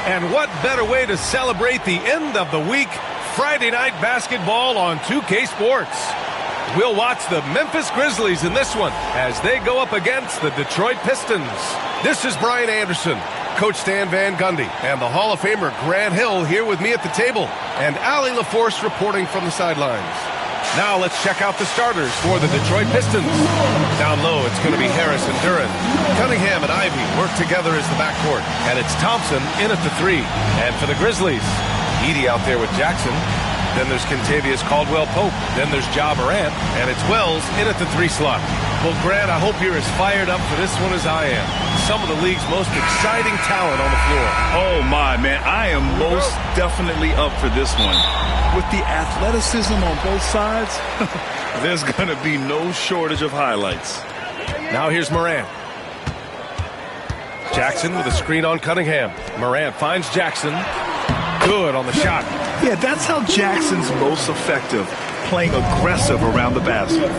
And what better way to celebrate the end of the week? Friday night basketball on 2K Sports. We'll watch the Memphis Grizzlies in this one as they go up against the Detroit Pistons. This is Brian Anderson, Coach Stan Van Gundy, and the Hall of Famer Grant Hill here with me at the table, and Allie LaForce reporting from the sidelines. Now let's check out the starters for the Detroit Pistons. Down low, it's going to be Harris and Duren. Cunningham and Ivy work together as the backcourt, and it's Thompson in at the 3. And for the Grizzlies, Edey out there with Jackson. Then there's Kentavious Caldwell-Pope. Then there's Ja Morant, and it's Wells in at the 3 slot. Well, Grant, I hope you're as fired up for this one as I am. Some of the league's most exciting talent on the floor. Oh, my, man. I am most definitely up for this one. With the athleticism on both sides, there's going to be no shortage of highlights. Now here's Morant. Jackson with a screen on Cunningham. Morant finds Jackson. Good on the shot. Yeah, that's how Jackson's most effective, playing aggressive around the basket.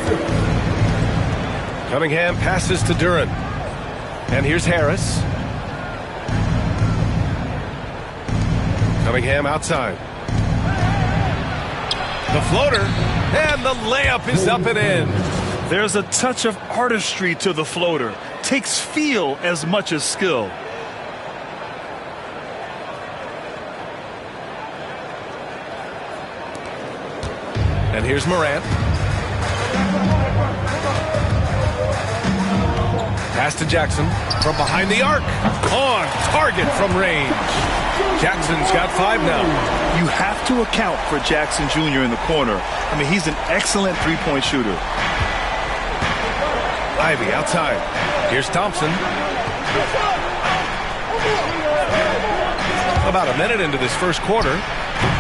Cunningham passes to Duren. And here's Harris. Cunningham outside. The floater, and the layup is up and in. There's a touch of artistry to the floater. Takes feel as much as skill. And here's Morant. Pass to Jackson from behind the arc. On target from range. Jackson's got 5 now. You have to account for Jackson Jr. in the corner. I mean, he's an excellent three-point shooter. Ivy outside. Here's Thompson. About a minute into this first quarter.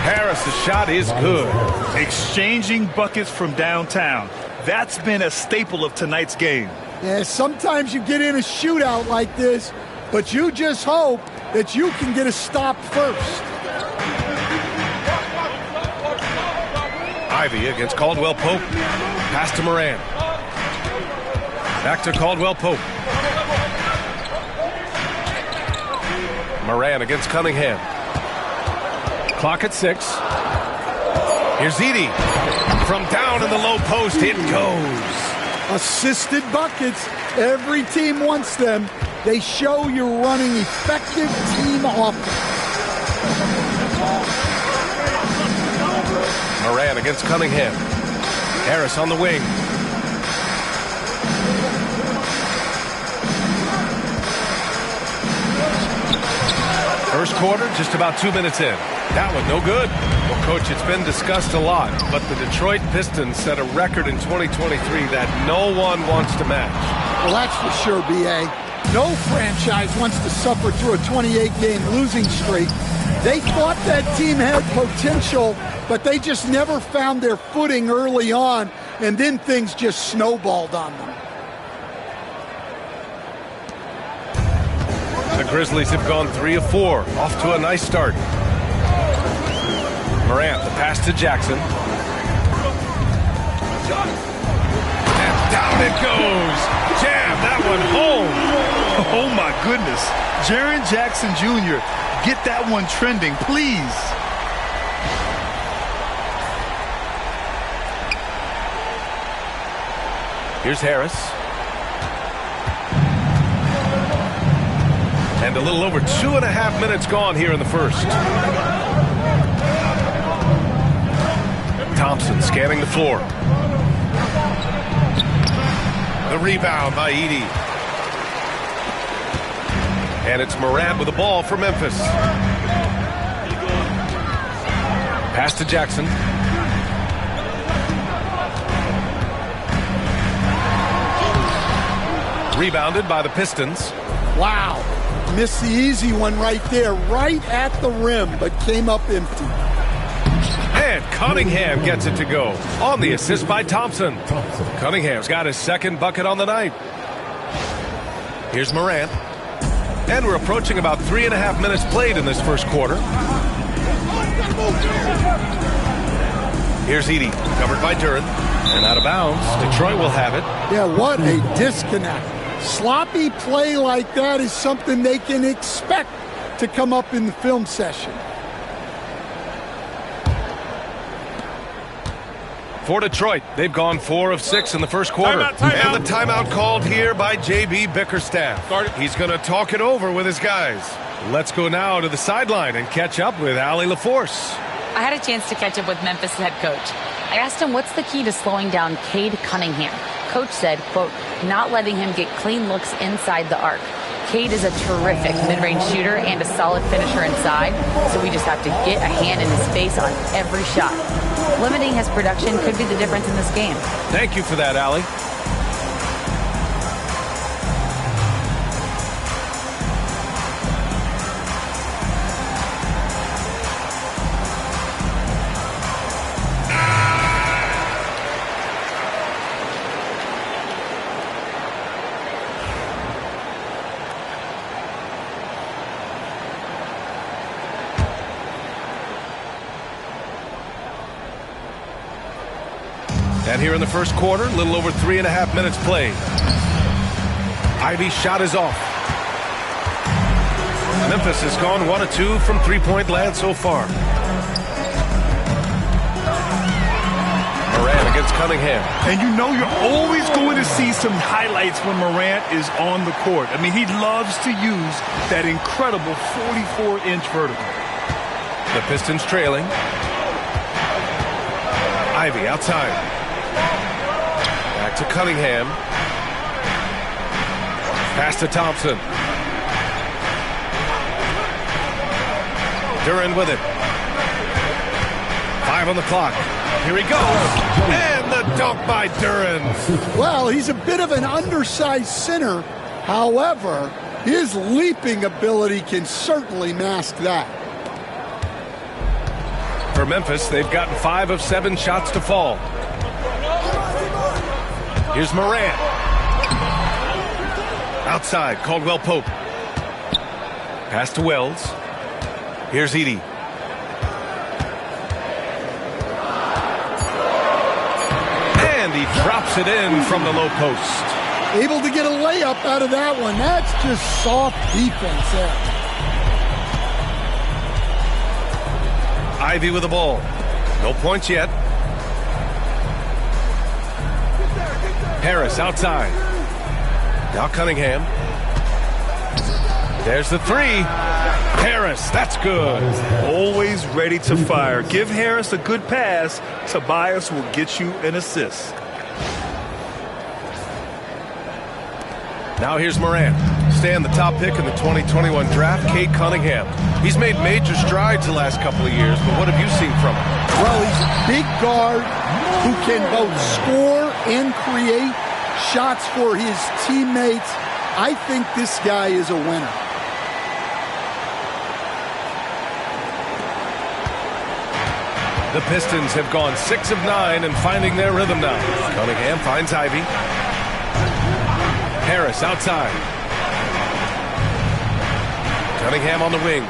Harris' shot is good. Exchanging buckets from downtown. That's been a staple of tonight's game. Yeah, sometimes you get in a shootout like this, but you just hope that you can get a stop first. Ivy against Caldwell-Pope. Pass to Morant. Back to Caldwell-Pope. Morant against Cunningham. Clock at 6. Here's Edey. From down in the low post, it goes. Assisted buckets. Every team wants them. They show you're running effective team offense. Morant against Cunningham. Harris on the wing. First quarter, just about 2 minutes in. That one, no good. Well, Coach, it's been discussed a lot, but the Detroit Pistons set a record in 2023 that no one wants to match. Well, that's for sure, B.A. No franchise wants to suffer through a 28-game losing streak. They thought that team had potential, but they just never found their footing early on, and then things just snowballed on them. The Grizzlies have gone 3 of 4, off to a nice start. Morant, the pass to Jackson. And down it goes. Jam that one home. Oh, my goodness. Jaren Jackson Jr., get that one trending, please. Here's Harris. And a little over 2.5 minutes gone here in the first. Thompson scanning the floor. The rebound by Edey. And it's Morant with the ball for Memphis. Pass to Jackson. Rebounded by the Pistons. Wow. Missed the easy one right there, right at the rim, but came up empty. And Cunningham gets it to go on the assist by Thompson. Cunningham's got his second bucket on the night. Here's Morant. And we're approaching about 3.5 minutes played in this first quarter. Here's Edey, covered by Duren. And out of bounds, Detroit will have it. Yeah, what a disconnect. Sloppy play like that is something they can expect to come up in the film session. For Detroit, they've gone 4 of 6 in the first quarter. Timeout. And the timeout called here by J.B. Bickerstaff. He's going to talk it over with his guys. Let's go now to the sideline and catch up with Allie LaForce. I had a chance to catch up with Memphis head coach. I asked him what's the key to slowing down Cade Cunningham. Coach said, quote, not letting him get clean looks inside the arc. Cade is a terrific mid-range shooter and a solid finisher inside, so we just have to get a hand in his face on every shot. Limiting his production could be the difference in this game. Thank you for that, Allie. And here in the first quarter, a little over 3.5 minutes played. Ivy's shot is off. Memphis has gone 1 of 2 from three-point land so far. Morant against Cunningham. And you know you're always going to see some highlights when Morant is on the court. I mean, he loves to use that incredible 44-inch vertical. The Pistons trailing. Ivy outside. Back to Cunningham. Pass to Thompson. Duren with it. 5 on the clock. Here he goes. And the dunk by Duren. Well, he's a bit of an undersized center. However, his leaping ability can certainly mask that. For Memphis, they've gotten 5 of 7 shots to fall. Here's Morant. Outside, Caldwell Pope. Pass to Wells. Here's Edey. And he drops it in from the low post. Able to get a layup out of that one. That's just soft defense there. Ivy with the ball. No points yet. Harris outside. Now Cunningham. There's the 3. Harris, that's good. Always ready to fire. Give Harris a good pass. Tobias will get you an assist. Now here's Morant. Staying the top pick in the 2021 draft, Cade Cunningham. He's made major strides the last couple of years, but what have you seen from him? Well, he's a big guard who can both score and create shots for his teammates. I think this guy is a winner. The Pistons have gone 6 of 9 and finding their rhythm now. Cunningham finds Ivy. Harris outside. Cunningham on the wing.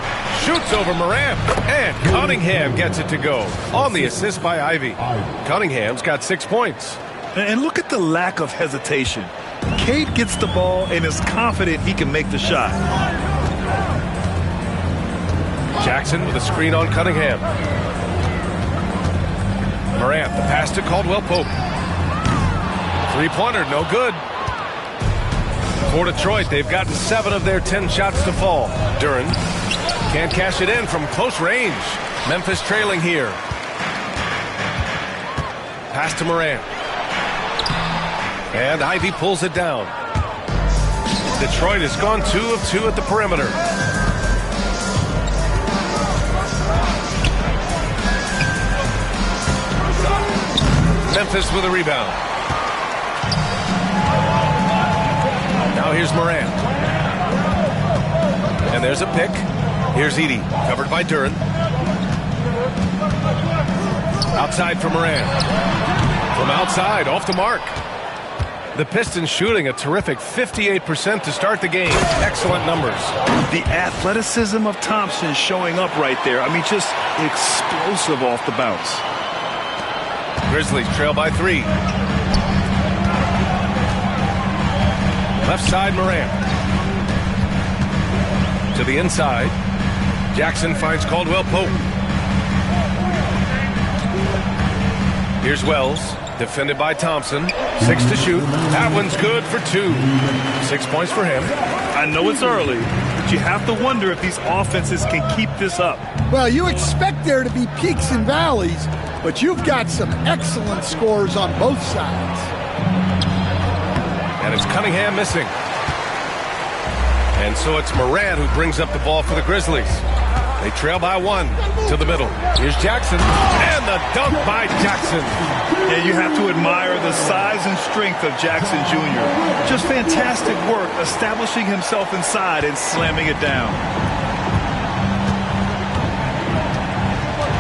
Shoots over Morant. And Cunningham gets it to go. On the assist by Ivy. Cunningham's got 6 points. And look at the lack of hesitation. Cade gets the ball and is confident he can make the shot. Jackson with a screen on Cunningham. Morant, the pass to Caldwell Pope. 3-pointer, no good. For Detroit, they've gotten 7 of their 10 shots to fall. Duren can't cash it in from close range. Memphis trailing here. Pass to Morant. And Ivy pulls it down. Detroit has gone 2 of 2 at the perimeter. Memphis with a rebound. Now here's Morant. And there's a pick. Here's Edey, covered by Duren. Outside for Morant. From outside, off the mark. The Pistons shooting a terrific 58% to start the game. Excellent numbers. The athleticism of Thompson showing up right there. I mean, just explosive off the bounce. Grizzlies trail by 3. Left side, Morant. To the inside. Jackson finds Caldwell Pope. Here's Wells, defended by Thompson. 6 to shoot. That one's good for 2. 6 points for him. I know it's early, but you have to wonder if these offenses can keep this up. Well, you expect there to be peaks and valleys, but you've got some excellent scores on both sides. And it's Cunningham missing. And so it's Moran who brings up the ball for the Grizzlies. They trail by 1 to the middle. Here's Jackson, and the dunk by Jackson. Yeah, you have to admire the size and strength of Jackson Jr. Just fantastic work establishing himself inside and slamming it down.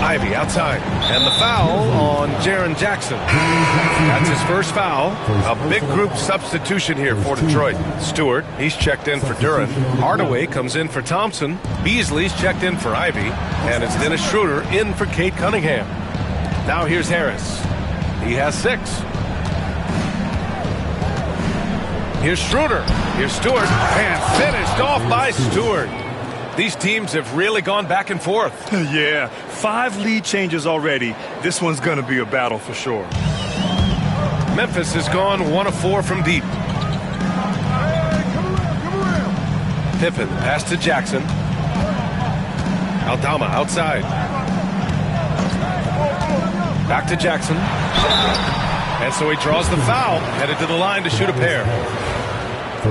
Ivy outside, and the foul on Jaren Jackson. That's his first foul. A big group substitution here for Detroit. Stewart, he's checked in for Duren. Hardaway comes in for Thompson. Beasley's checked in for Ivy. And it's Dennis Schroeder in for Cade Cunningham. Now here's Harris. He has 6. Here's Schroeder. Here's Stewart. And finished off by Stewart. These teams have really gone back and forth. Yeah, 5 lead changes already. This one's going to be a battle for sure. Memphis has gone 1 of 4 from deep. Pippen, pass to Jackson. Aldama outside. Back to Jackson. And so he draws the foul, headed to the line to shoot a pair.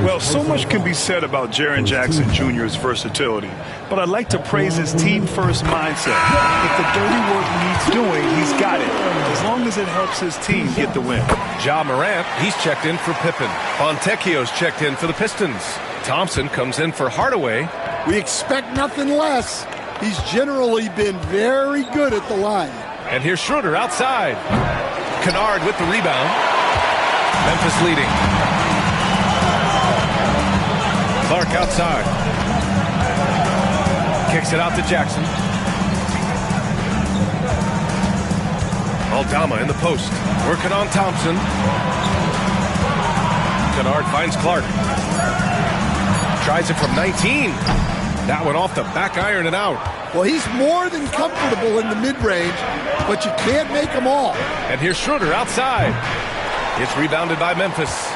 Well, so much can be said about Jaren Jackson Jr.'s versatility, but I'd like to praise his team-first mindset. If the dirty work needs doing, he's got it, as long as it helps his team get the win. Ja Morant, he's checked in for Pippen. Fontecchio's checked in for the Pistons. Thompson comes in for Hardaway. We expect nothing less. He's generally been very good at the line. And here's Schroeder outside. Kennard with the rebound. Memphis leading. Clark outside. Kicks it out to Jackson. Aldama in the post. Working on Thompson. Kennard finds Clark. Tries it from 19. That one off the back iron and out. Well, he's more than comfortable in the mid-range, but you can't make them all. And here's Schroeder outside. It's rebounded by Memphis.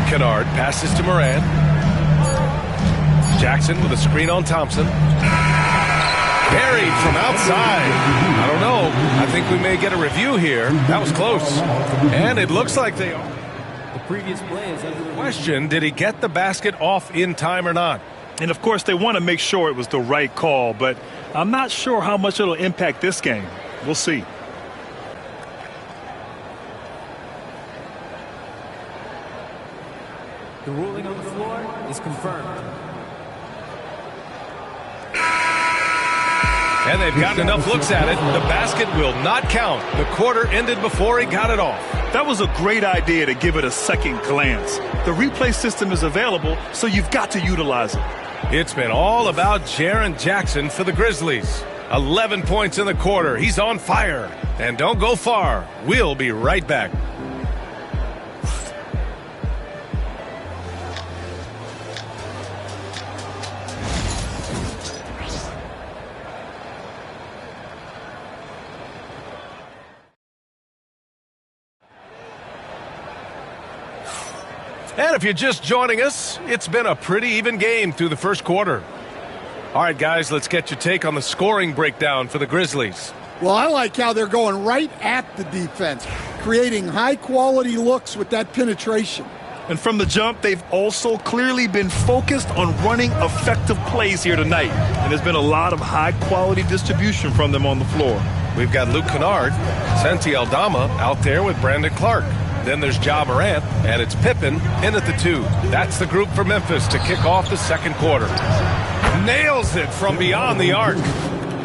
Kennard passes to Moran. Jackson with a screen on Thompson. Buried from outside. I don't know. I think we may get a review here. That was close. And it looks like they are. The previous play is under Question, did he get the basket off in time or not? And, of course, they want to make sure it was the right call, but I'm not sure how much it'll impact this game. We'll see. The ruling on the floor is confirmed. And they've gotten enough looks at it. The basket will not count. The quarter ended before he got it off. That was a great idea to give it a second glance. The replay system is available, so you've got to utilize it. It's been all about Jaren Jackson for the Grizzlies. 11 points in the quarter. He's on fire. And don't go far. We'll be right back. And if you're just joining us, it's been a pretty even game through the first quarter. All right, guys, let's get your take on the scoring breakdown for the Grizzlies. Well, I like how they're going right at the defense, creating high-quality looks with that penetration. And from the jump, they've also clearly been focused on running effective plays here tonight. And there's been a lot of high-quality distribution from them on the floor. We've got Luke Kennard, Santi Aldama out there with Brandon Clark. Then there's Ja Morant, and it's Pippen in at the 2. That's the group for Memphis to kick off the second quarter. Nails it from beyond the arc.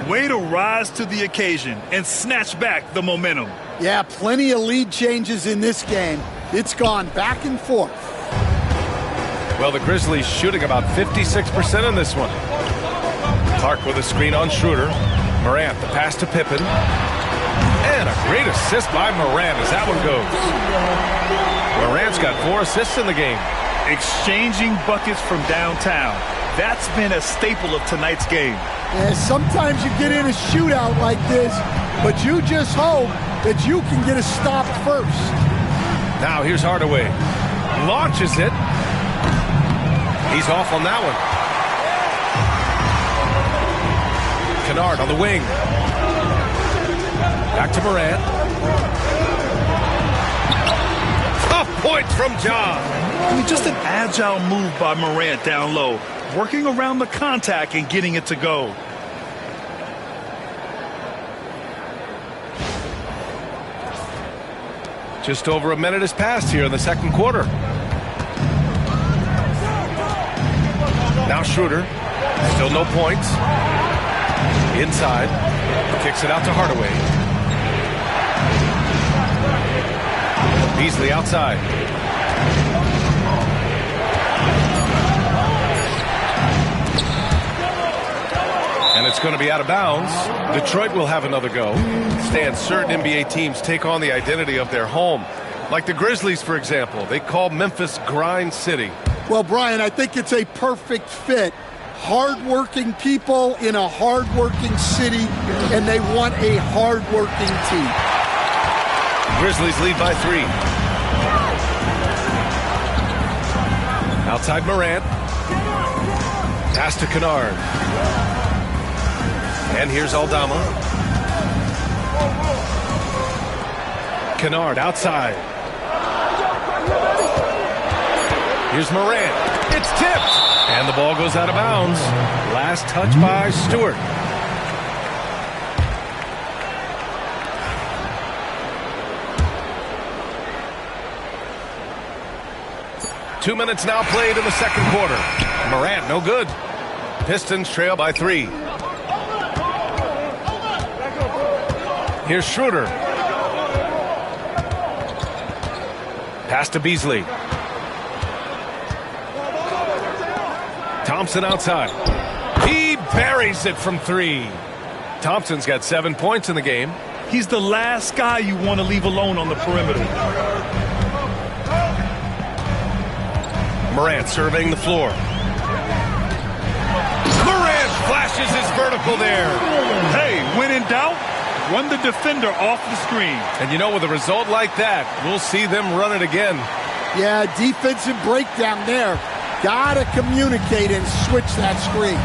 Way to rise to the occasion and snatch back the momentum. Yeah, plenty of lead changes in this game. It's gone back and forth. Well, the Grizzlies shooting about 56% in this one. Clark with a screen on Schroeder. Morant, the pass to Pippen. And a great assist by Morant as that one goes. Morant's got 4 assists in the game. Exchanging buckets from downtown. That's been a staple of tonight's game. Yeah, sometimes you get in a shootout like this, but you just hope that you can get a stop first. Now here's Hardaway. Launches it. He's off on that one. Kennard on the wing. Back to Morant. Tough points from John. I mean, just an agile move by Morant down low, working around the contact and getting it to go. Just over a minute has passed here in the second quarter. Now Schroeder. Still no points. Inside. Kicks it out to Hardaway. Beasley outside. And it's going to be out of bounds. Detroit will have another go. Stan, certain NBA teams take on the identity of their home. Like the Grizzlies, for example. They call Memphis Grind City. Well, Brian, I think it's a perfect fit. Hard-working people in a hard-working city, and they want a hard-working team. Grizzlies lead by 3. Outside Morant. Pass to Kennard. And here's Aldama. Kennard outside. Here's Morant. It's tipped. And the ball goes out of bounds. Last touch by Stewart. Two minutes now played in the second quarter. Morant, no good. Pistons trail by 3. Here's Schroeder. Pass to Beasley. Thompson outside. He buries it from 3. Thompson's got 7 points in the game. He's the last guy you want to leave alone on the perimeter. Morant surveying the floor. Morant flashes his vertical there. Hey, when in doubt, run the defender off the screen. And you know, with a result like that, we'll see them run it again. Yeah, defensive breakdown there. Gotta communicate and switch that screen.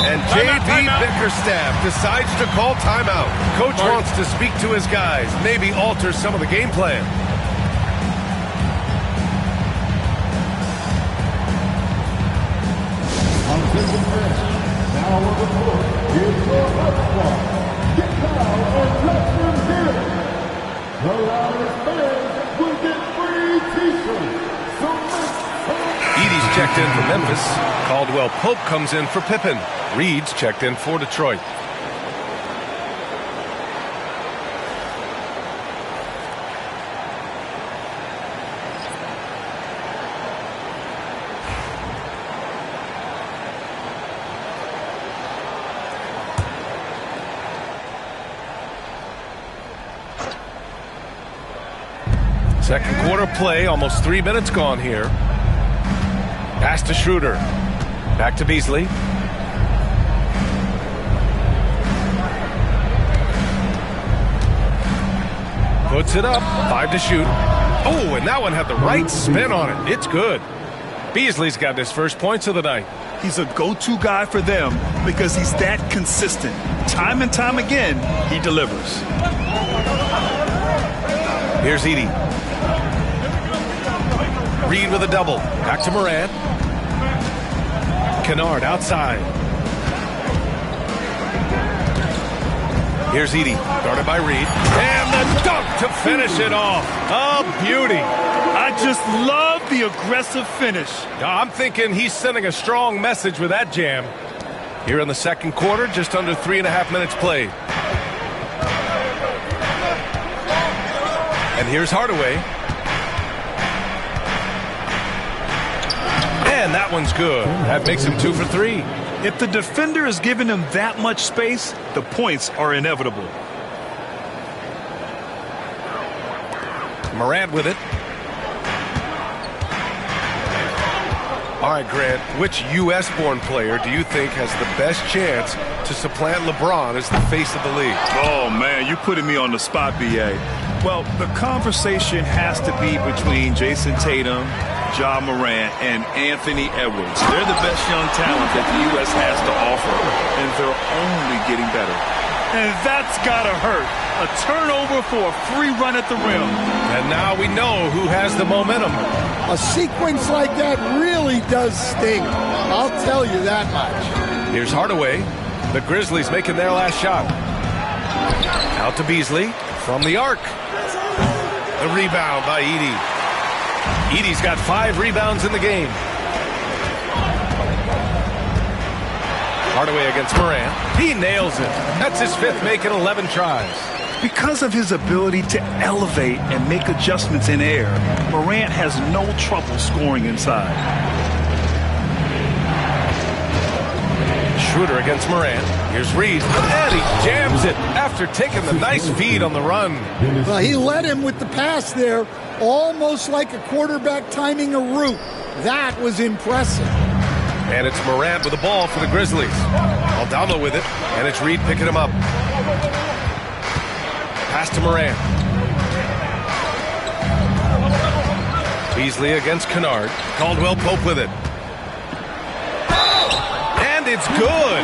And J.B. Bickerstaff decides to call timeout. Coach wants to speak to his guys, maybe alter some of the game plan. Now on the court, here's your squad. Get down and let them hear it. The loudest fans will get free t-shirts. Edey's checked in for Memphis. Caldwell Pope comes in for Pippen. Reed's checked in for Detroit. Second quarter play, almost 3 minutes gone here. Pass to Schroeder. Back to Beasley. Puts it up. 5 to shoot. Oh, and that one had the right spin on it. It's good. Beasley's got his first points of the night. He's a go-to guy for them because he's that consistent. Time and time again, he delivers. Here's Edey. Reed with a double. Back to Morant. Kennard outside. Here's Edey. Guarded by Reed. And the dunk to finish it off. A beauty. I just love the aggressive finish. I'm thinking he's sending a strong message with that jam. Here in the second quarter, just under 3.5 minutes played. And here's Hardaway. And that one's good. That makes him 2 for 3. If the defender is giving him that much space, the points are inevitable. Morant with it. All right, Grant, which U.S.-born player do you think has the best chance to supplant LeBron as the face of the league? Oh, man, you're putting me on the spot, B.A. Well, the conversation has to be between Jason Tatum, Ja Morant, and Anthony Edwards. They're the best young talent that the U.S. has to offer, and they're only getting better. And that's got to hurt. A turnover for a free run at the rim. And now we know who has the momentum. A sequence like that really does sting. I'll tell you that much. Here's Hardaway. The Grizzlies making their last shot. Out to Beasley from the arc. The rebound by Edey. Edey's got 5 rebounds in the game. Hardaway against Morant. He nails it. That's his 5th make in 11 tries. Because of his ability to elevate and make adjustments in air, Morant has no trouble scoring inside. Schroeder against Morant. Here's Reeves, and he jams it after taking the nice feed on the run. Well, he led him with the pass there, almost like a quarterback timing a route. That was impressive. And it's Morant with the ball for the Grizzlies. Aldama with it, and it's Reed picking him up. Pass to Morant. Beasley against Kennard. Caldwell Pope with it. And it's good.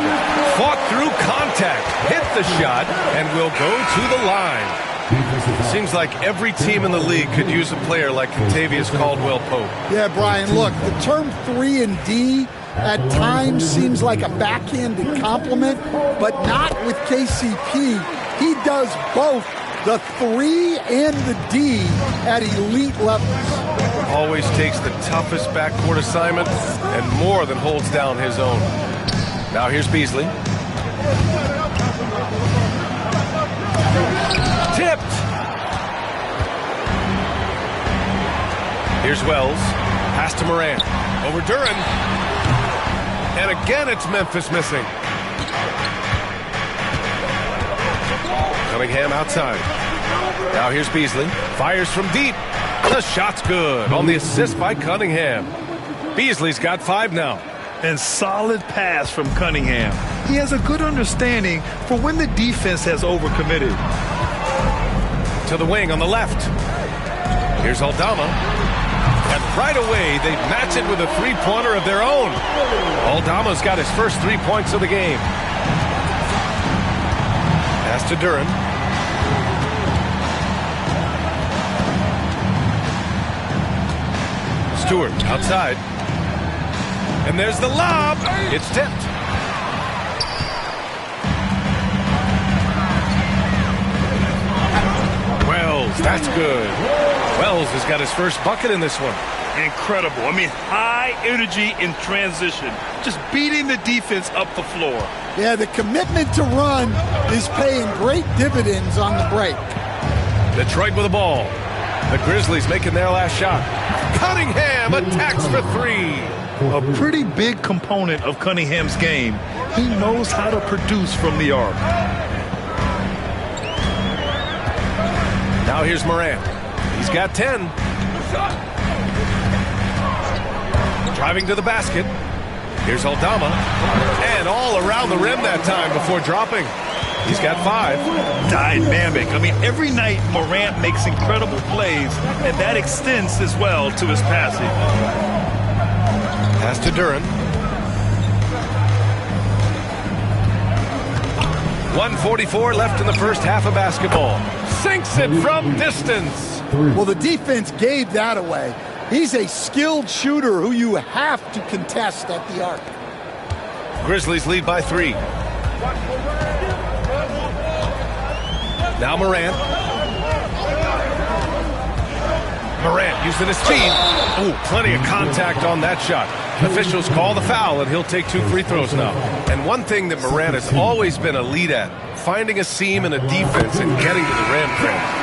Fought through contact, hit the shot, and will go to the line. Seems like every team in the league could use a player like Kentavious Caldwell Pope. Yeah, Brian, look, the term 3 and D at times seems like a backhanded compliment, but not with KCP. He does both the 3 and the D at elite levels. Always takes the toughest backcourt assignment and more than holds down his own. Now here's Beasley. Tipped. Here's Wells. Pass to Morant. Over Duran. And again it's Memphis missing. Cunningham outside. Now here's Beasley. Fires from deep. The shot's good on the assist by Cunningham. Beasley's got 5 now. And solid pass from Cunningham. He has a good understanding for when the defense has overcommitted. To the wing on the left. Here's Aldama. And right away, they match it with a 3-pointer of their own. Aldama's got his first 3 points of the game. Pass to Duran. Stewart outside. And there's the lob. It's tipped. Wells, that's good. Wells has got his first bucket in this one. Incredible. I mean, high energy in transition. Just beating the defense up the floor. Yeah, the commitment to run is paying great dividends on the break. Detroit with the ball. The Grizzlies making their last shot. Cunningham attacks for 3. A pretty big component of Cunningham's game. He knows how to produce from the arc. Now here's Morant. He's got 10. Driving to the basket. Here's Aldama. And all around the rim that time before dropping. He's got 5. Dynamic. I mean, every night Morant makes incredible plays, and that extends as well to his passing. Pass to Duran. 1:44 left in the first half of basketball. Sinks it from distance. Well, the defense gave that away. He's a skilled shooter who you have to contest at the arc. Grizzlies lead by 3. Now Morant. Morant using his speed. Oh, plenty of contact on that shot. Officials call the foul, and he'll take 2 free throws now. And one thing that Morant has always been elite at, finding a seam in a defense and getting to the rim.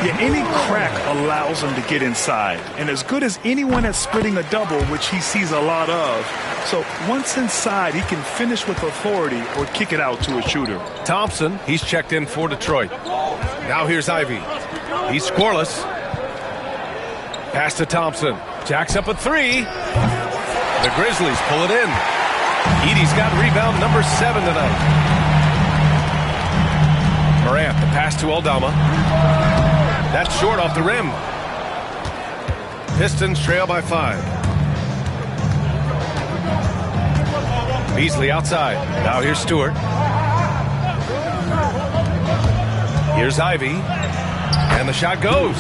Yeah, any crack allows him to get inside. And as good as anyone at splitting a double, which he sees a lot of. So once inside, he can finish with authority or kick it out to a shooter. Thompson, he's checked in for Detroit. Now here's Ivy. He's scoreless. Pass to Thompson. Jacks up a 3. The Grizzlies pull it in. Edey's got rebound number 7 tonight. Morant, the pass to Aldama. That's short off the rim. Pistons trail by 5. Beasley outside. Now here's Stewart. Here's Ivy. And the shot goes.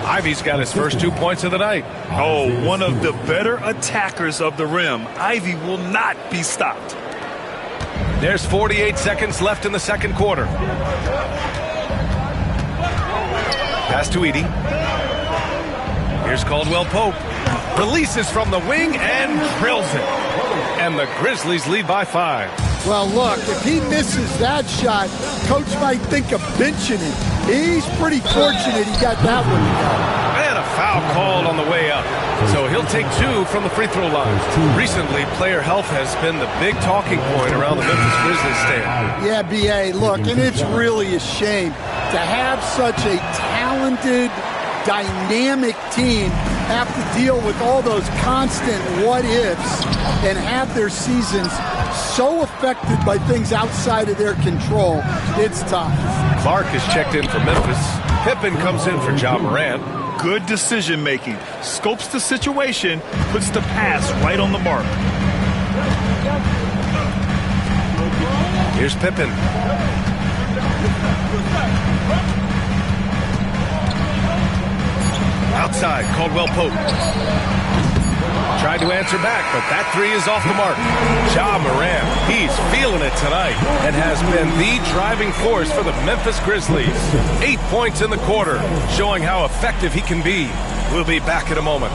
Ivy's got his first 2 points of the night. Oh, one of the better attackers of the rim. Ivy will not be stopped. There's 48 seconds left in the second quarter. Pass to Edey. Here's Caldwell Pope. Releases from the wing and drills it. And the Grizzlies lead by 5. Well, look, if he misses that shot, coach might think of benching him. He's pretty fortunate he got that one. And a foul called on the way up. So he'll take 2 from the free throw line. Recently, player health has been the big talking point around the Memphis Grizzlies stand. Yeah, B.A., look, and it's really a shame to have such a talented, dynamic team have to deal with all those constant what-ifs and have their seasons so affected by things outside of their control. It's tough. Clark is checked in for Memphis. Pippen comes in for Ja Morant. Good decision-making. Scopes the situation, puts the pass right on the mark. Here's Pippen. Outside, Caldwell Pope. Tried to answer back, but that 3 is off the mark. Ja Morant, he's feeling it tonight and has been the driving force for the Memphis Grizzlies. 8 points in the quarter, showing how effective he can be. We'll be back in a moment.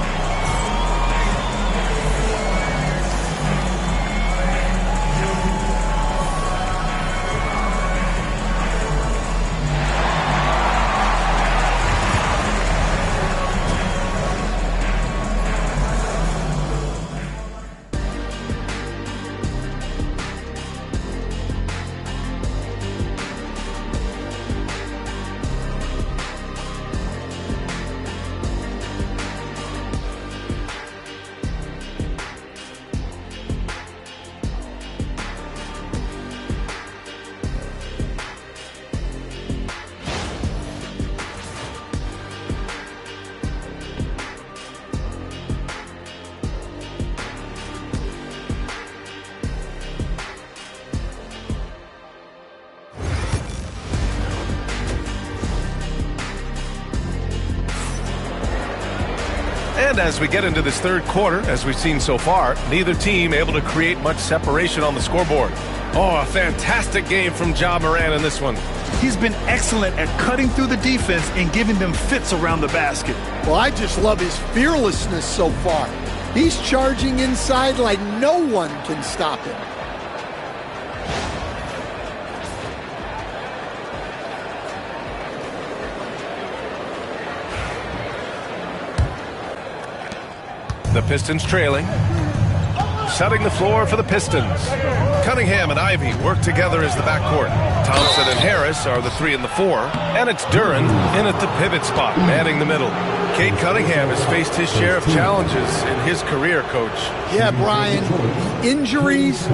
And as we get into this third quarter, as we've seen so far, neither team able to create much separation on the scoreboard. Oh, a fantastic game from Ja Morant in this one. He's been excellent at cutting through the defense and giving them fits around the basket. Well, I just love his fearlessness so far. He's charging inside like no one can stop him. The Pistons trailing. Setting the floor for the Pistons. Cunningham and Ivy work together as the backcourt. Thompson and Harris are the 3 and the 4. And it's Duren in at the pivot spot, manning the middle. Cade Cunningham has faced his share of challenges in his career, Coach. Yeah, Brian, the injuries,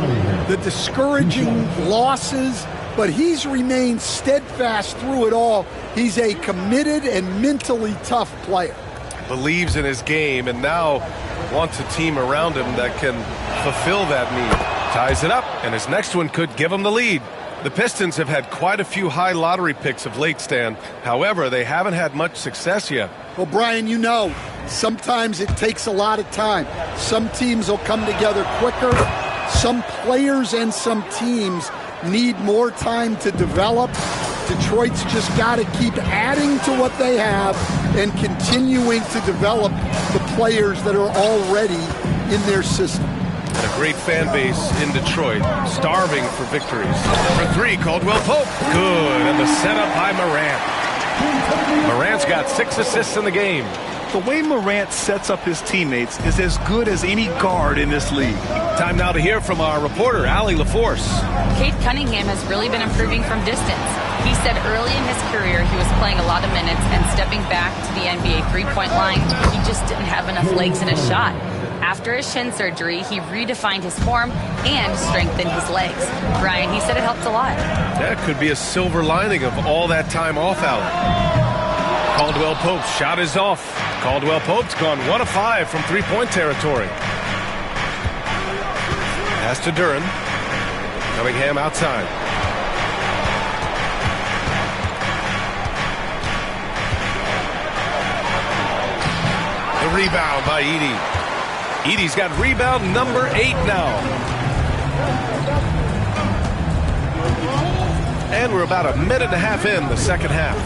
the discouraging losses, but he's remained steadfast through it all. He's a committed and mentally tough player. Believes in his game and now wants a team around him that can fulfill that need. Ties it up, and his next one could give him the lead. The Pistons have had quite a few high lottery picks of late, Stan. However, they haven't had much success yet. Well, Brian, you know, sometimes it takes a lot of time. Some teams will come together quicker. Some players and some teams need more time to develop. Detroit's just got to keep adding to what they have and continuing to develop the players that are already in their system. And a great fan base in Detroit, starving for victories. For 3, Caldwell Pope. Good, and the setup by Morant. Morant's got 6 assists in the game. The way Morant sets up his teammates is as good as any guard in this league. Time now to hear from our reporter, Allie LaForce. Cade Cunningham has really been improving from distance. He said early in his career he was playing a lot of minutes and stepping back to the NBA three-point line, he just didn't have enough legs in his shot. After his shin surgery, he redefined his form and strengthened his legs. Brian, he said it helped a lot. That could be a silver lining of all that time off, Alan. Caldwell Pope's shot is off. Caldwell Pope's gone 1 of 5 from three-point territory. Pass to Duran. Cunningham outside. The rebound by Edey. Edey's got rebound number 8 now. And we're about a minute and a half in the second half.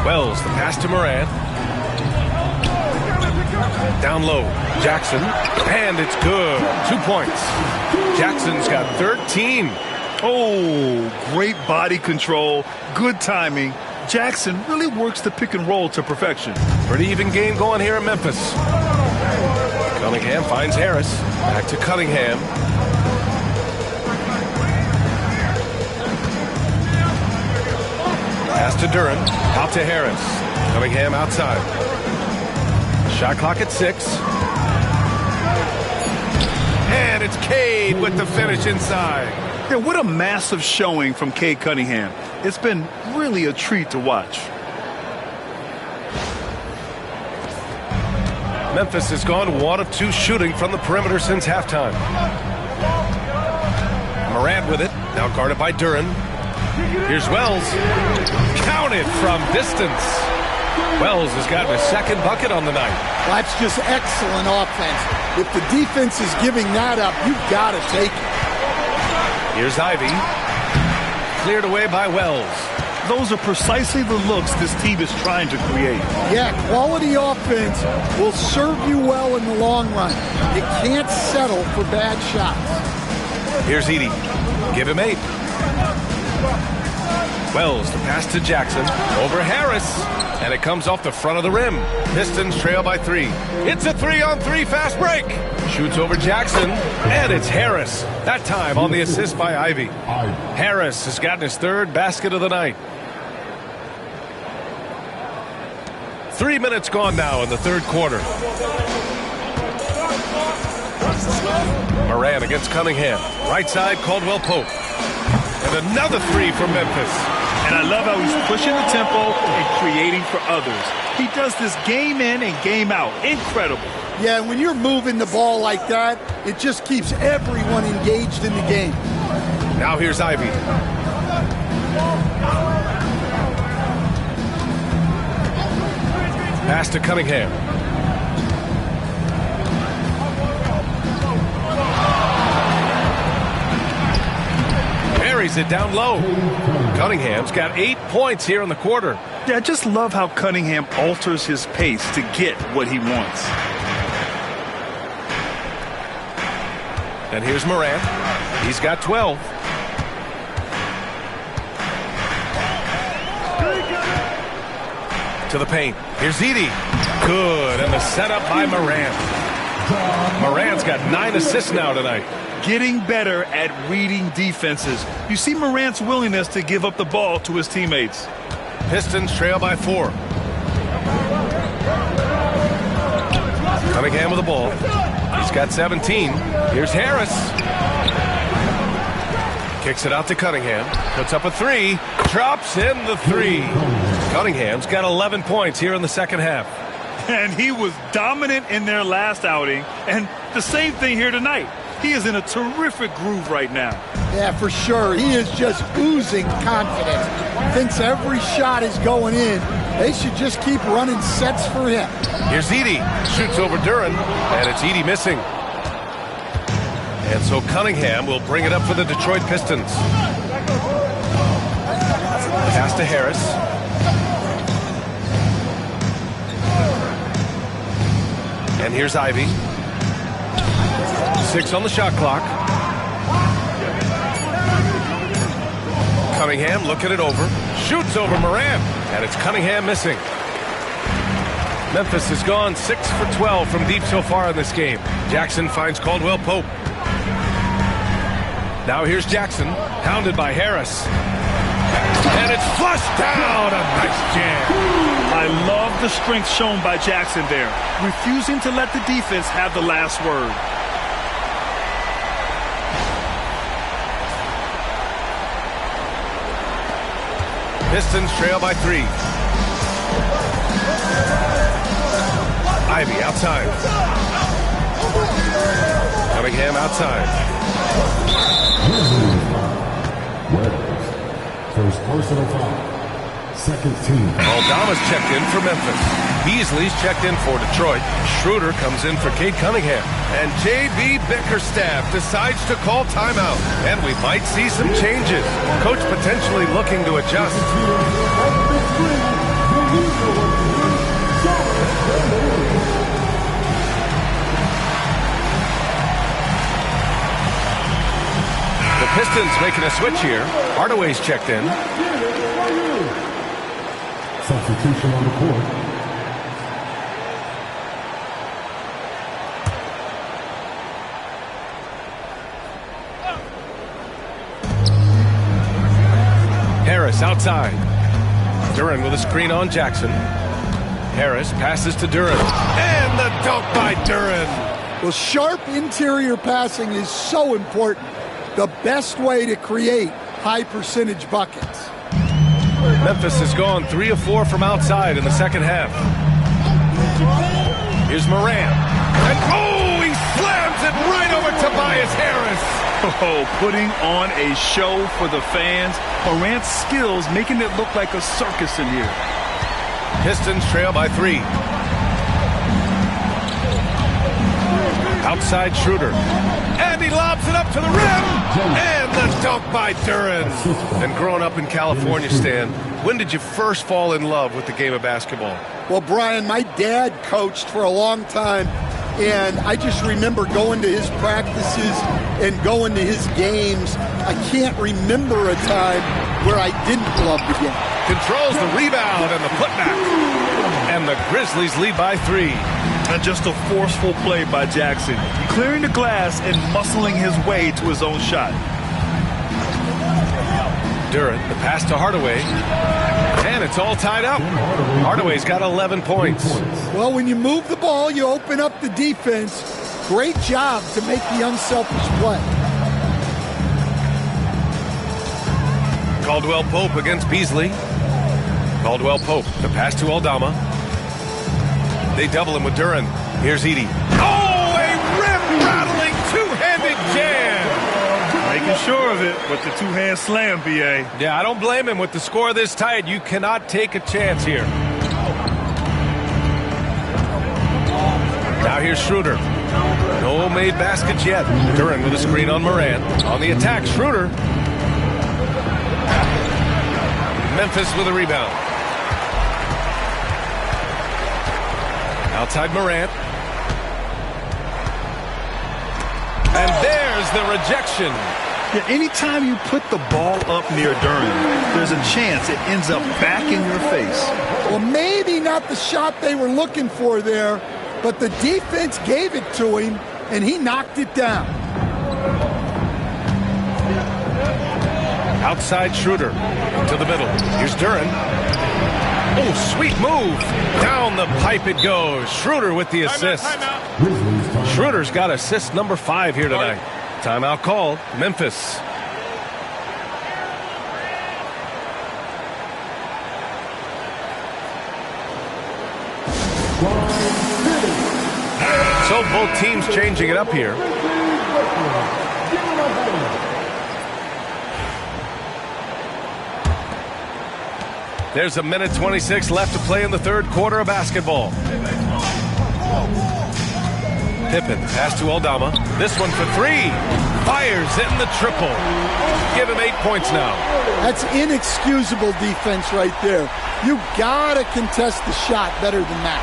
Wells, the pass to Morant. Down low, Jackson, and it's good. 2 points. Jackson's got 13. Oh, great body control, good timing. Jackson really works the pick and roll to perfection. Pretty even game going here in Memphis. Cunningham finds Harris. Back to Cunningham. Pass to Duran. Out to Harris. Cunningham outside. Shot clock at 6. And it's Cade with the finish inside. Yeah, what a massive showing from Cade Cunningham. It's been really a treat to watch. Memphis has gone 1 of 2 shooting from the perimeter since halftime. Morant with it. Now guarded by Duran. Here's Wells. Counted from distance. Wells has gotten a second bucket on the night. Well, that's just excellent offense. If the defense is giving that up, you've got to take it. Here's Ivy. Cleared away by Wells. Those are precisely the looks this team is trying to create. Yeah, quality offense will serve you well in the long run. You can't settle for bad shots. Here's Edey. Give him 8. Wells, the pass to Jackson. Over Harris. And it comes off the front of the rim. Pistons trail by 3. It's a 3-on-3 fast break. Shoots over Jackson. And it's Harris. That time on the assist by Ivy. Harris has gotten his 3rd basket of the night. 3 minutes gone now in the 3rd quarter. Morant against Cunningham. Right side, Caldwell Pope. And another 3 from Memphis. And I love how he's pushing the tempo and creating for others. He does this game in and game out. Incredible. Yeah, when you're moving the ball like that, it just keeps everyone engaged in the game. Now here's Ivy. Pass to Cunningham. Buries it down low. Cunningham's got 8 points here in the quarter. Yeah, I just love how Cunningham alters his pace to get what he wants. And here's Morant. He's got 12. To the paint. Here's Edey. Good. And the setup by Morant. Morant's got 9 assists now tonight. Getting better at reading defenses. You see Morant's willingness to give up the ball to his teammates. Pistons trail by 4. Cunningham with the ball. He's got 17. Here's Harris. Kicks it out to Cunningham. Puts up a 3. Drops in the 3. Cunningham's got 11 points here in the second half. And he was dominant in their last outing. And the same thing here tonight. He is in a terrific groove right now. Yeah, for sure. He is just oozing confidence. Thinks every shot is going in. They should just keep running sets for him. Here's Edey. Shoots over Duran. And it's Edey missing. And so Cunningham will bring it up for the Detroit Pistons. Pass to Harris. And here's Ivy. 6 on the shot clock. Cunningham looking it over. Shoots over Morant. And it's Cunningham missing. Memphis has gone 6 for 12 from deep so far in this game. Jackson finds Caldwell Pope. Now here's Jackson, hounded by Harris. And it's flushed down. A nice jam. I love the strength shown by Jackson there, refusing to let the defense have the last word. Pistons trail by 3. Ivy outside. Cunningham outside. First personal foul. Second team. Aldama's checked in for Memphis. Beasley's checked in for Detroit. Schroeder comes in for Cade Cunningham. And J.B. Bickerstaff decides to call timeout. And we might see some changes. Coach potentially looking to adjust. The Pistons making a switch here. Hardaway's checked in. Substitution on the court. Harris outside. Duren with a screen on Jackson. Harris passes to Duren. And the dunk by Duren. Well, sharp interior passing is so important. The best way to create high percentage buckets. Memphis has gone 3 of 4 from outside in the second half. Here's Moran. And he slams it right over Tobias Harris. Oh, putting on a show for the fans. Morant's skills making it look like a circus in here. Pistons trail by 3. Outside Schroeder. And he lobs it up to the rim. And the dunk by Duren. And growing up in California, Stan, when did you first fall in love with the game of basketball? Well, Brian, my dad coached for a long time, and I just remember going to his practices and going to his games. I can't remember a time where I didn't love the game. Controls the rebound and the putback. And the Grizzlies lead by 3. And just a forceful play by Jackson, clearing the glass and muscling his way to his own shot. Duren, the pass to Hardaway. And it's all tied up. Hardaway's got 11 points. Well, when you move the ball, you open up the defense. Great job to make the unselfish play. Caldwell Pope against Beasley. Caldwell Pope, the pass to Aldama. They double him with Duren. Here's Edey. Oh, a rim-rattling two-handed jam. Making sure of it with the two-hand slam, B.A. Yeah, I don't blame him. With the score this tight, you cannot take a chance here. Now here's Schroeder. No made baskets yet. Duren with a screen on Moran. On the attack, Schroeder. Memphis with a rebound. Outside Morant. And there's the rejection. Yeah, anytime you put the ball up near Duren, there's a chance it ends up back in your face. Well, maybe not the shot they were looking for there, but the defense gave it to him, and he knocked it down. Outside Schroeder to the middle. Here's Duren. Oh, sweet move. Down the pipe it goes. Schroeder with the assist. Schroeder's got assist number 5 here tonight. Timeout called. Memphis. So both teams changing it up here. There's a minute 26 left to play in the third quarter of basketball. Pippen, pass to Aldama. This one for 3. Fires in the triple. Give him 8 points now. That's inexcusable defense right there. You gotta contest the shot better than that.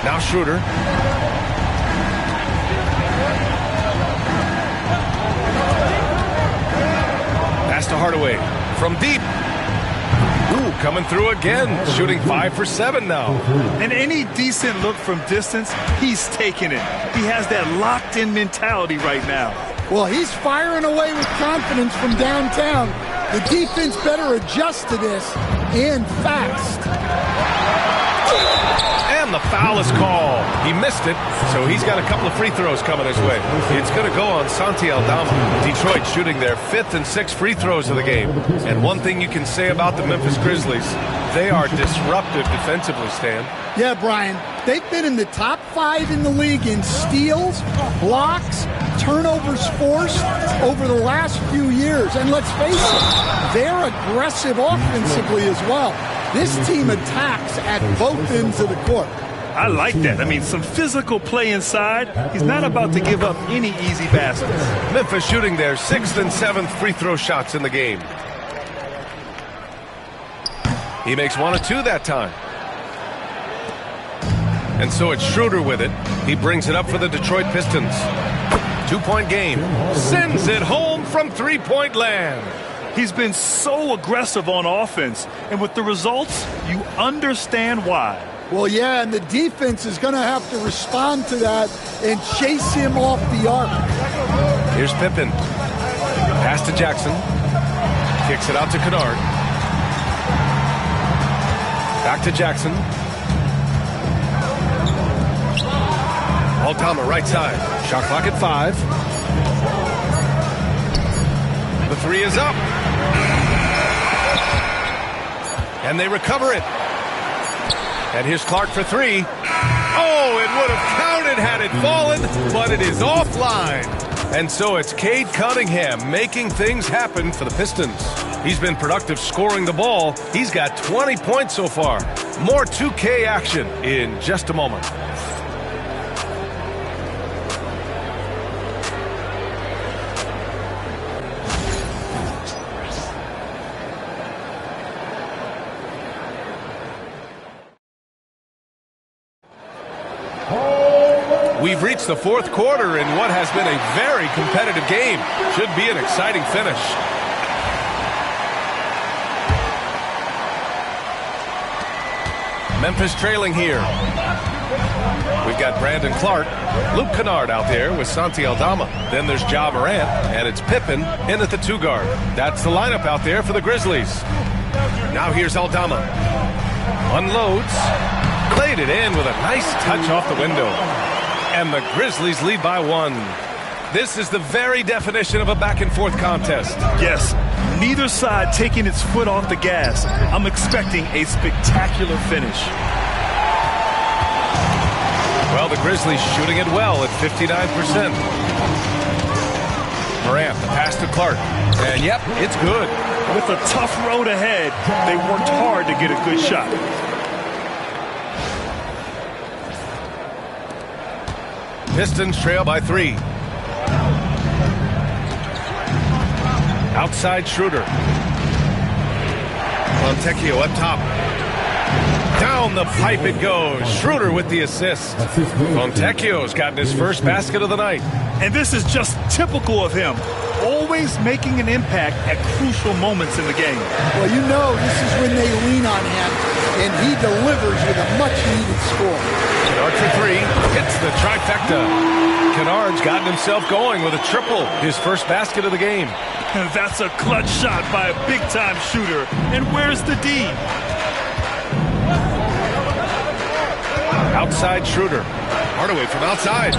Now Schroeder. Pass to Hardaway from deep. Ooh, coming through again, shooting 5 for 7 now. And any decent look from distance, he's taking it. He has that locked-in mentality right now. Well, he's firing away with confidence from downtown. The defense better adjust to this, and fast. And the foul is called. He missed it, so he's got a couple of free throws coming his way. It's going to go on Santi Aldama. Detroit shooting their 5th and 6th free throws of the game. And one thing you can say about the Memphis Grizzlies, they are disruptive defensively, Stan. Yeah, Brian. They've been in the top 5 in the league in steals, blocks, turnovers forced over the last few years. And let's face it, they're aggressive offensively as well. This team attacks at both ends of the court. I like that. I mean, some physical play inside. He's not about to give up any easy baskets. Memphis shooting their 6th and 7th free throw shots in the game. He makes 1 of 2 that time. And so it's Schroeder with it. He brings it up for the Detroit Pistons. 2-point game. Sends it home from three-point land. He's been so aggressive on offense, and with the results, you understand why. Well, yeah, and the defense is going to have to respond to that and chase him off the arc. Here's Pippen. Pass to Jackson. Kicks it out to Kennard. Back to Jackson. Aldama right side. Shot clock at 5. The 3 is up. And they recover it. And here's Clark for 3. Oh, it would have counted had it fallen, but it is offline. And so it's Cade Cunningham making things happen for the Pistons. He's been productive scoring the ball. He's got 20 points so far. More 2K action in just a moment. We've reached the 4th quarter in what has been a very competitive game. Should be an exciting finish. Memphis trailing here. We've got Brandon Clark, Luke Kennard out there with Santi Aldama. Then there's Ja Morant, and it's Pippen in at the 2 guard. That's the lineup out there for the Grizzlies. Now here's Aldama. Unloads. Played it in with a nice touch off the window. And the Grizzlies lead by 1. This is the very definition of a back-and-forth contest. Yes, neither side taking its foot off the gas. I'm expecting a spectacular finish. Well, the Grizzlies shooting it well at 59%. Morant, the pass to Clark. And, yep, it's good. With a tough road ahead, they worked hard to get a good shot. Pistons trail by 3. Outside Schroeder. Fontecchio up top. Down the pipe it goes. Schroeder with the assist. Fontecchio's gotten his first basket of the night. And this is just typical of him. Always making an impact at crucial moments in the game. Well, you know this is when they lean on him, and he delivers with a much-needed score. Kennard for 3. Hits the trifecta. Kennard's gotten himself going with a triple. His first basket of the game. And that's a clutch shot by a big-time shooter. And where's the D? Outside Schroeder. Hardaway from outside.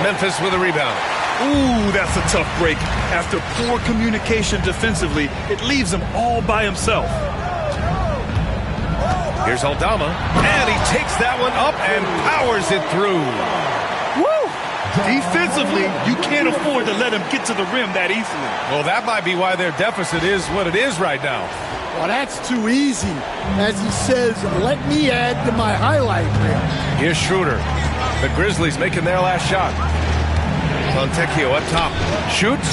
Memphis with a rebound. Ooh, that's a tough break. After poor communication defensively, it leaves him all by himself. Here's Aldama, and he takes that one up and powers it through. Woo! Defensively, you can't afford to let him get to the rim that easily. Well, that might be why their deficit is what it is right now. Well, that's too easy. As he says, let me add to my highlight reel. Here's Schroeder. The Grizzlies making their last shot. Fontecchio up top. Shoots.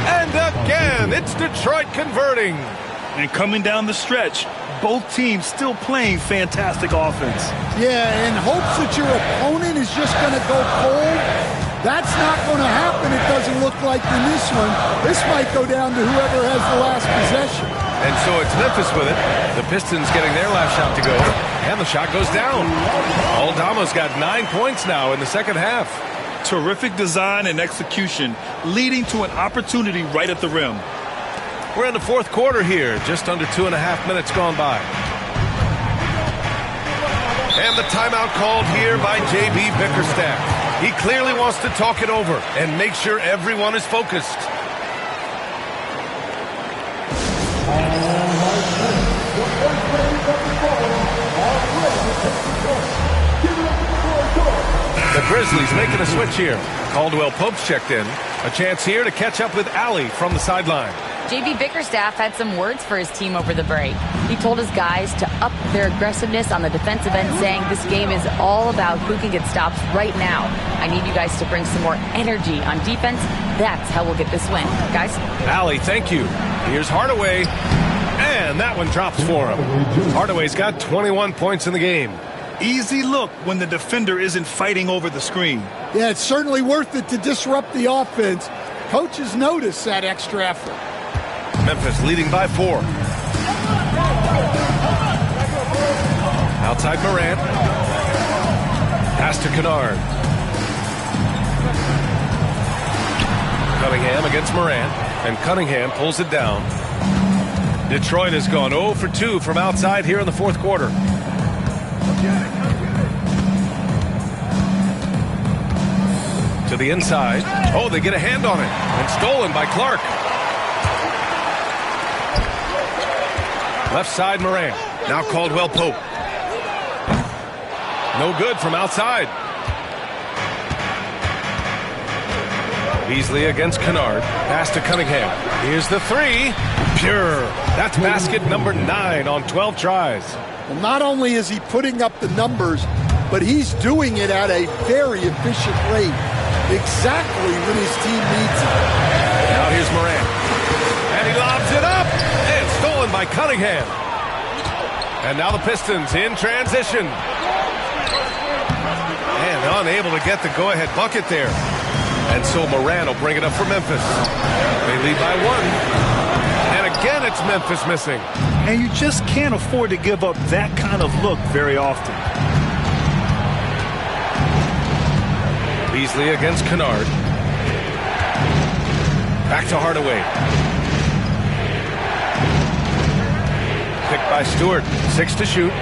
And again, it's Detroit converting. And coming down the stretch, both teams still playing fantastic offense. Yeah, in hopes that your opponent is just going to go cold. That's not going to happen, it doesn't look like in this one. This might go down to whoever has the last possession. And so it's Memphis with it. The Pistons getting their last shot to go. And the shot goes down. Aldama's got 9 points now in the second half. Terrific design and execution, leading to an opportunity right at the rim. We're in the fourth quarter here, just under 2.5 minutes gone by. And the timeout called here by J.B. Bickerstaff. He clearly wants to talk it over and make sure everyone is focused. The Grizzlies making a switch here. Caldwell Pope's checked in. A chance here to catch up with Allie from the sideline. J.B. Bickerstaff had some words for his team over the break. He told his guys to up their aggressiveness on the defensive end, saying this game is all about who can get stops right now. I need you guys to bring some more energy on defense. That's how we'll get this win. Guys? Allie, thank you. Here's Hardaway. And that one drops for him. Hardaway's got 21 points in the game. Easy look when the defender isn't fighting over the screen. Yeah, it's certainly worth it to disrupt the offense. Coaches notice that extra effort. Memphis leading by 4. Outside Morant. Pass to Kennard. Cunningham against Morant. And Cunningham pulls it down. Detroit has gone 0 for 2 from outside here in the fourth quarter. To the inside. Oh, they get a hand on it. And stolen by Clark. Left side, Morant. Now Caldwell Pope. No good from outside. Beasley against Kennard. Pass to Cunningham. Here's the 3. Pure. That's basket number 9 on 12 tries. Well, not only is he putting up the numbers, but he's doing it at a very efficient rate. Exactly when his team needs it. Now here's Morant. And he lobs it up. And stolen by Cunningham. And now the Pistons in transition. And unable to get the go-ahead bucket there. And so Morant will bring it up for Memphis. They lead by 1. And again, it's Memphis missing. And you just can't afford to give up that kind of look very often. Beasley against Kennard. Back to Hardaway. Picked by Stewart. 6 to shoot.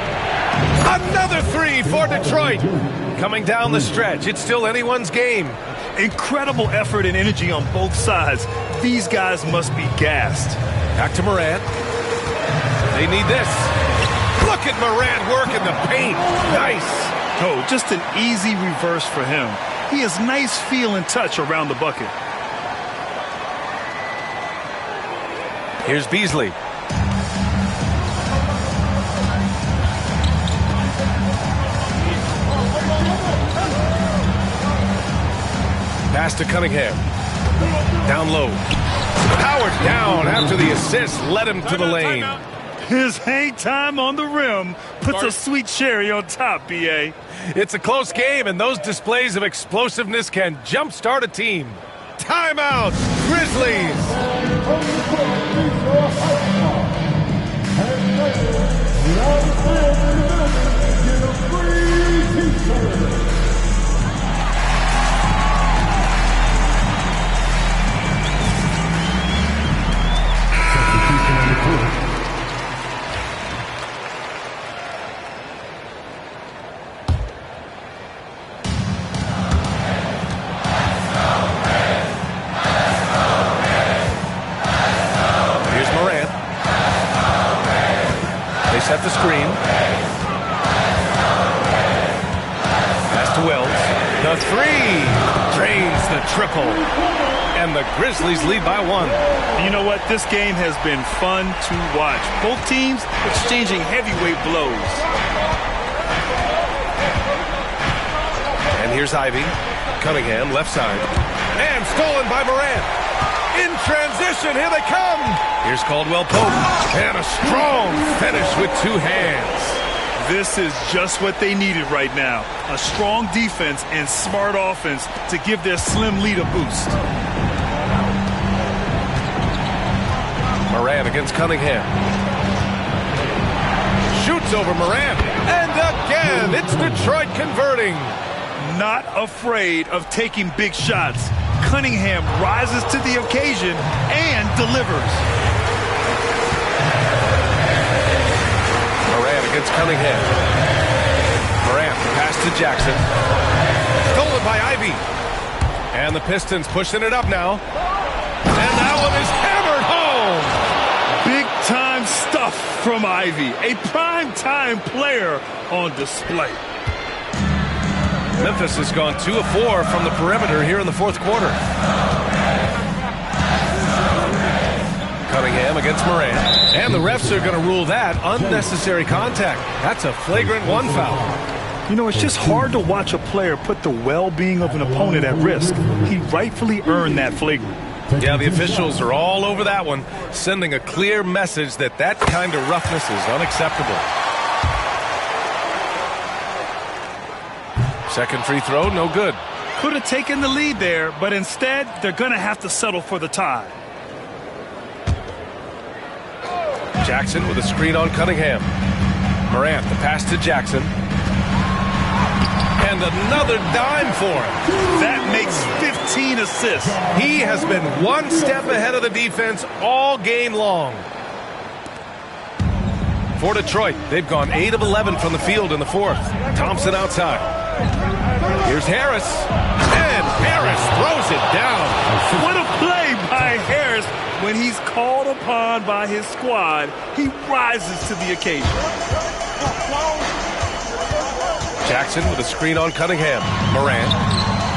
Another 3 for Detroit. Coming down the stretch. It's still anyone's game. Incredible effort and energy on both sides. These guys must be gassed. Back to Morant. They need this. Look at Morant working the paint. Nice. Oh, just an easy reverse for him. He has nice feel and touch around the bucket. Here's Beasley. Pass to Cunningham. Down low. Powered down after the assist led him to the lane. His hang time on the rim puts a sweet cherry on top, B.A. It's a close game, and those displays of explosiveness can jumpstart a team. Timeout, Grizzlies. Set the screen. Pass to Wells. The 3 drains the triple. And the Grizzlies lead by 1. You know what? This game has been fun to watch. Both teams exchanging heavyweight blows. And here's Ivy. Cunningham, left side. And stolen by Morant. In transition, here they come. Here's Caldwell Pope. And a strong finish with 2 hands. This is just what they needed right now. A strong defense and smart offense to give their slim lead a boost. Morant against Cunningham. Shoots over Morant. And again, it's Detroit converting. not afraid of taking big shots. Cunningham rises to the occasion and delivers. Morant against Cunningham. Morant, pass to Jackson. Stolen by Ivy. And the Pistons pushing it up now. And that one is hammered home. Big-time stuff from Ivy. A prime-time player on display. Memphis has gone 2 of 4 from the perimeter here in the fourth quarter. Cunningham against Morant. And the refs are going to rule that unnecessary contact. That's a flagrant 1 foul. You know, it's just hard to watch a player put the well-being of an opponent at risk. He rightfully earned that flagrant. Yeah, the officials are all over that one, sending a clear message that that kind of roughness is unacceptable. Second free throw, no good. Could have taken the lead there, but instead, they're going to have to settle for the tie. Jackson with a screen on Cunningham. Morant, the pass to Jackson. And another dime for him. That makes 15 assists. He has been one step ahead of the defense all game long. For Detroit, they've gone 8 of 11 from the field in the fourth. Thompson outside. Here's Harris. And Harris throws it down. What a play by Harris. When he's called upon by his squad, he rises to the occasion. Jackson with a screen on Cunningham. Morant.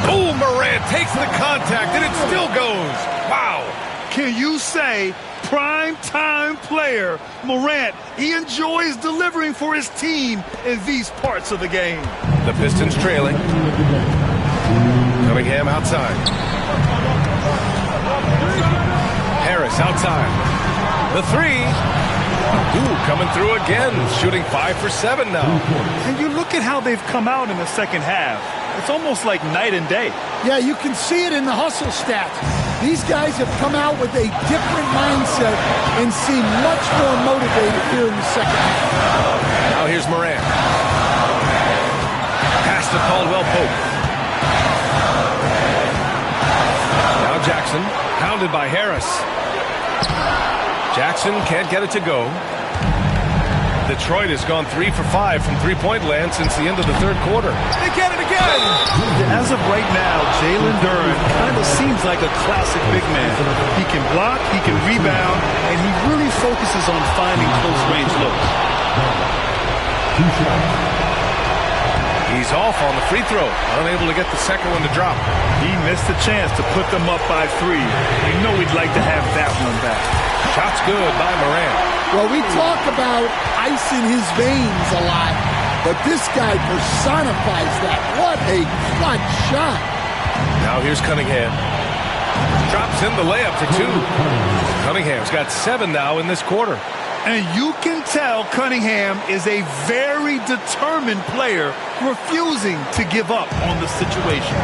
Oh, Morant takes the contact, and it still goes. Wow. Can you say prime-time player Morant? He enjoys delivering for his team in these parts of the game. The Pistons trailing. Cunningham outside. Harris outside. The three. Ooh, coming through again, shooting 5 for 7 now. And you look at how they've come out in the second half. It's almost like night and day. Yeah, you can see it in the hustle stats. These guys have come out with a different mindset and seem much more motivated here in the second half. Now here's Morant. Pass to Caldwell Pope. Now Jackson, pounded by Harris. Jackson can't get it to go. Detroit has gone 3 for 5 from three-point land since the end of the third quarter. They get it again! As of right now, Jalen Duren kind of seems like a classic big man. He can block, he can rebound, and he really focuses on finding close-range looks. He's off on the free throw, unable to get the second one to drop. He missed a chance to put them up by 3. You know he'd like to have that one back. Shot's good by Morant. Well, we talk about ice in his veins a lot, but this guy personifies that. What a clutch shot. Now here's Cunningham. Drops in the layup to 2. Cunningham's got 7 now in this quarter. And you can tell Cunningham is a very determined player, refusing to give up on the situation.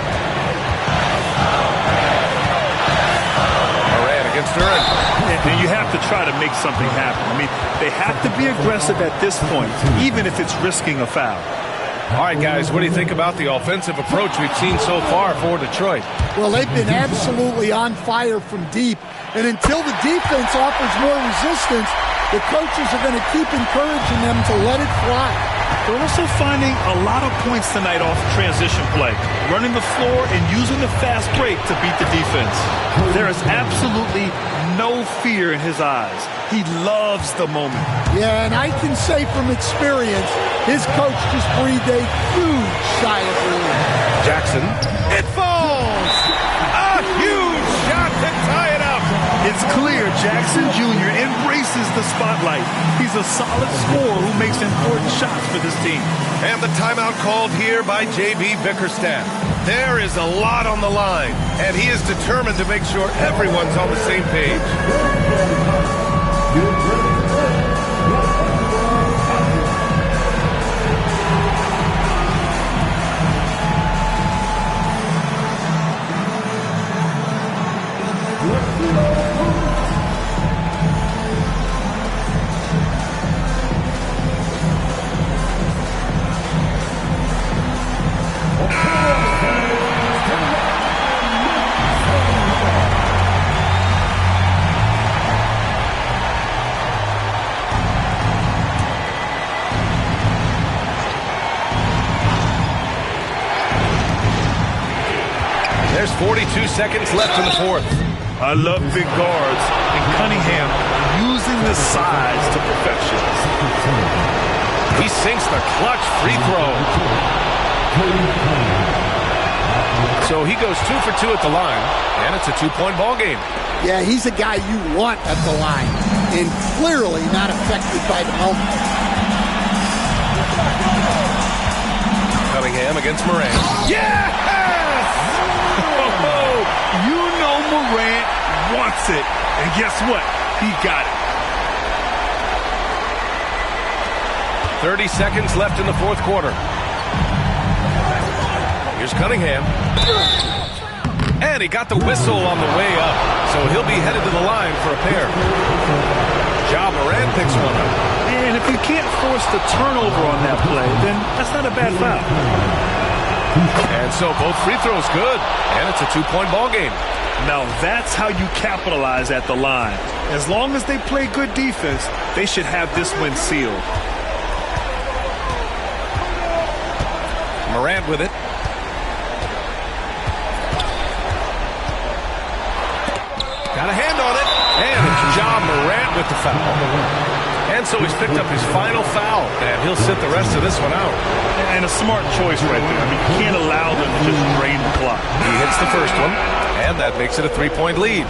Morant against Duren. And you have to try to make something happen. I mean, they have to be aggressive at this point, even if it's risking a foul. All right, guys, what do you think about the offensive approach we've seen so far for Detroit? Well, they've been absolutely on fire from deep. And until the defense offers more resistance, the coaches are going to keep encouraging them to let it fly. They're also finding a lot of points tonight off transition play, running the floor and using the fast break to beat the defense. There is absolutely no fear in his eyes. He loves the moment. Yeah, and I can say from experience, his coach just breathed a huge sigh of relief. Jackson. It falls! A huge shot to tie it up. It's clear Jackson Jr. embraces the spotlight. He's a solid scorer who makes important shots for this team. And the timeout called here by J.B. Bickerstaff. There is a lot on the line, and he is determined to make sure everyone's on the same page. 42 seconds left in the fourth. I love big guards, and Cunningham using the size to perfection. He sinks the clutch free throw. So he goes 2 for 2 at the line, and it's a 2-point ball game. Yeah, he's a guy you want at the line, and clearly not affected by the moment. Cunningham against Morant. Yes! Oh, you know Morant wants it, and guess what? He got it. 30 seconds left in the fourth quarter. Here's Cunningham. And he got the whistle on the way up, so he'll be headed to the line for a pair. Ja Morant picks one up. And if you can't force the turnover on that play, then that's not a bad foul. And so both free throws good, and it's a 2-point ball game. Now that's how you capitalize at the line. As long as they play good defense, they should have this win sealed. Morant with it. Got a hand on it, and it's Ja Morant with the foul. And so he's picked up his final foul, and he'll sit the rest of this one out. And a smart choice right there. I mean, you can't allow them to just drain the clock. He hits the first one, and that makes it a 3-point lead.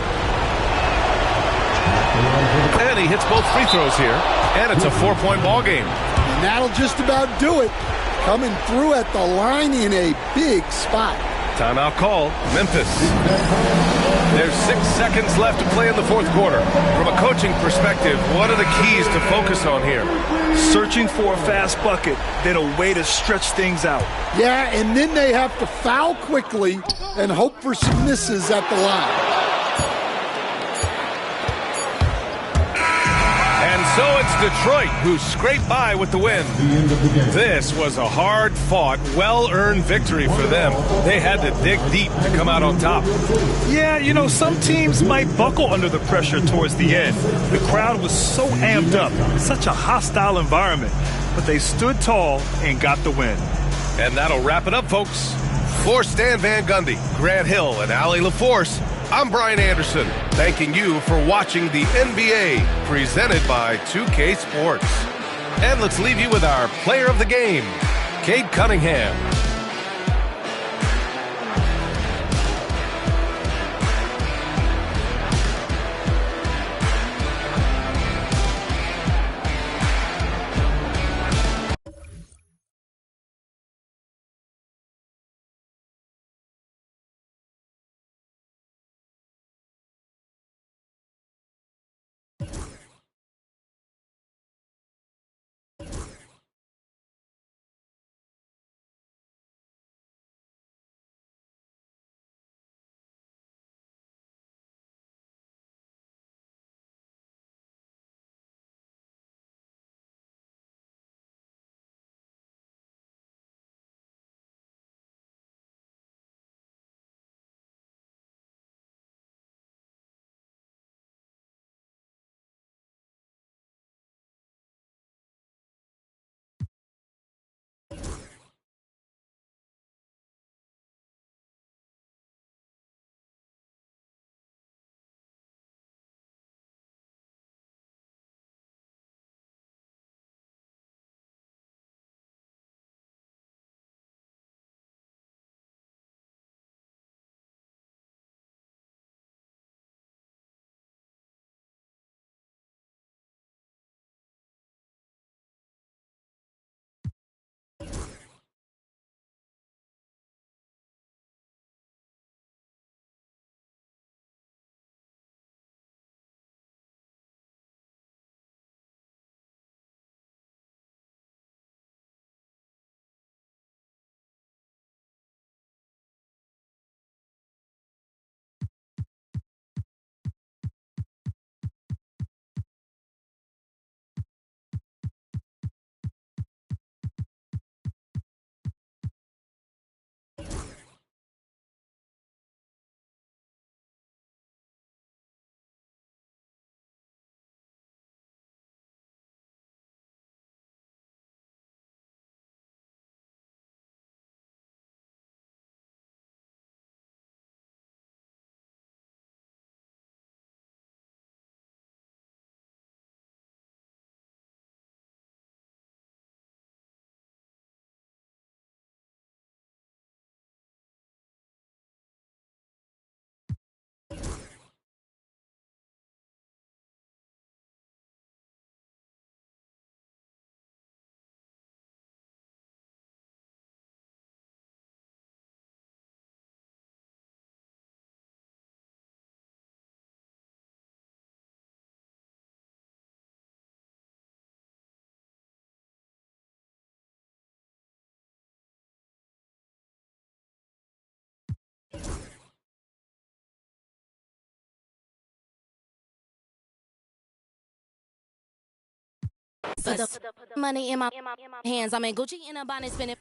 And he hits both free throws here, and it's a 4-point ball game. And that'll just about do it. Coming through at the line in a big spot. Timeout call, Memphis. There's 6 seconds left to play in the fourth quarter. From a coaching perspective, what are the keys to focus on here? Searching for a fast bucket, then a way to stretch things out. Yeah, and then they have to foul quickly and hope for some misses at the line. And so it's Detroit who scraped by with the win. This was a hard-fought, well-earned victory for them. They had to dig deep to come out on top. Yeah, you know, some teams might buckle under the pressure towards the end. The crowd was so amped up, such a hostile environment. But they stood tall and got the win. And that'll wrap it up, folks. For Stan Van Gundy, Grant Hill, and Allie LaForce, I'm Brian Anderson, thanking you for watching the NBA presented by 2K Sports. And let's leave you with our player of the game, Cade Cunningham. Put the money in my hands. I'm in Gucci in a bonnet spinning.